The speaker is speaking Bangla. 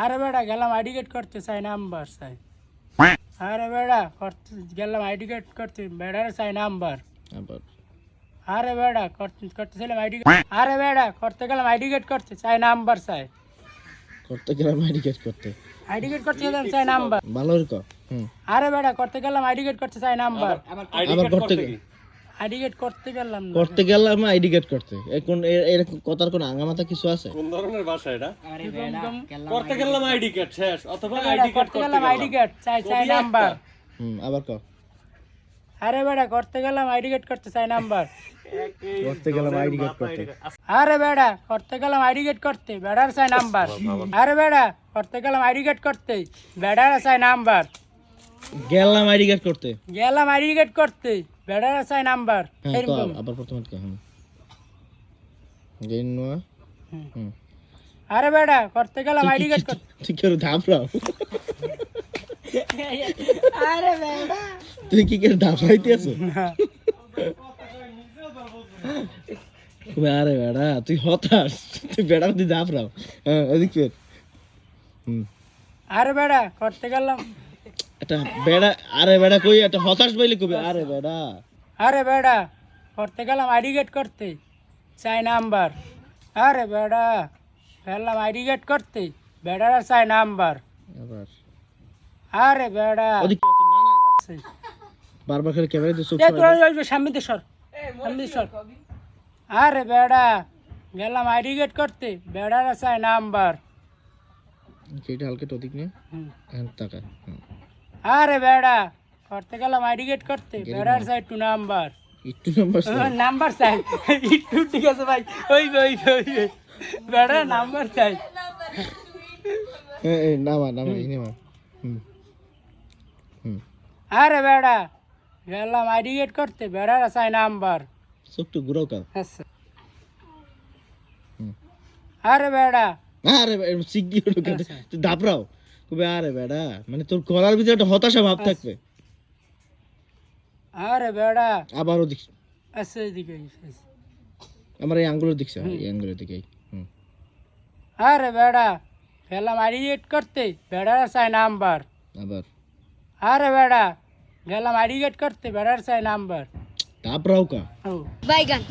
আরে বেড়া গেলাম আইডি কার্ড করতে চাই নাম্বার চাই। আরে বেড়া গেলাম আইডি কার্ড করতে বেড়ার চাই নাম্বার। আবার আরে বেড়া করতেছিলাম আইডি আরে বেড়া করতে গেলাম আইডি কার্ড করতে চাই নাম্বার চাই। করতে গেলাম আইডি কার্ড করতে আইডি কার্ড করতে গেলাম চাই নাম্বার। ভালো রে কো। আরে বেড়া করতে গেলাম আইডি কার্ড করতে চাই নাম্বার। আবার করতে আইডি কার্ড করতে গেলাম না। করতে গেলাম আইডি কার্ড করতে এখন এরকম কথার কোন আঙ্গামাতা কিছু আছে? কোন ধরনের ভাষা এটা? আরে বেড়া করতে গেলাম আইডি কার্ড শেষ অথবা বেড়া, আইডি কার্ড করতে গেলাম আইডি কার্ড চাই চাই নাম্বার। আবার কো। আরে বেড়া করতে গেলাম আইডি কার্ড করতে চাই নাম্বার। করতে গেলাম আইডি কার্ড করতে আরে বেড়া করতে গেলাম আইডি কার্ড করতে বেড়ার চাই নাম্বার। আরে বেড়া করতে গেলাম আইডি কার্ড করতে বেড়ার চাই নাম্বার। গেলাম আইডি কার্ড করতে গেলাম আইডি কার্ড করতে বেড়ার চাই নাম্বার। হ্যাঁ তো এরকম আবার প্রথমে কো। Gain no. আরে বেড়া করতে গেলাম আইডি কার্ড করতে তুই কি করে ধাপরাও? আরে বেড়া তুই কি করে ধাপরাইতে আছো? আরে বেড়া তুই হতাশ, তুই বেড়া তুই ধাপরাও। হ্যাঁ এদিক ফের। আরে বেড়া করতে গেলাম এটা বেড়া আরে বেড়া কই এটা হতাশ বইলে কবি আরে বেড়া। আরে বেড়া করতে গেলাম আইডি কার্ড করতে চাই নাম্বার। আরে বেড়া গেলাম আইডি কার্ড করতে বেড়ার চাই নাম্বার। আবার আরে বেড়া ওদিক তো না না বারবার করে ক্যামেরা দিয়ে চোখ সামনে সর সামনে সর। আরে বেড়া গেলাম আইডি কার্ড করতে বেড়ার চাই নাম্বার। কেটে হালকা টদিক নিয়ে হ্যাঁ টাকা। আরে বেড়া করতে গেলাম আইডি কার্ড করতে বেড়ার চাই টু নাম্বার। একটু নাম্বার নাম্বার চাই একটু ঠিক আছে ভাই ওই ওই ওই বেড়া নাম্বার চাই। হ্যাঁ নামা নামা এই নামা। আরে বেড়া গেলাম আইডি কার্ড করতে বেড়ার চাই নাম্বার। চোখটু ঘুরাও কা। আচ্ছা আরে বেড়া আরে সিক দিয়ে তুই ধাপরাও কবে আরে বেড়া মানে তোর গলার ভিতরে একটা হতাশা ভাব থাকবে। আরে বেড়া আবারও দেখ আচ্ছা এদিকে আমার এই আঙ্গুলের দিকছে এই আঙ্গুলের দিকে। আরে বেড়া গেলাম আইডি কার্ড করতে বেড়ার চাই নাম্বার। আবার আরে বেড়া গেলাম আইডি কার্ড করতে বেড়ার চাই নাম্বার। ধাপরাও কা। ও বাইগান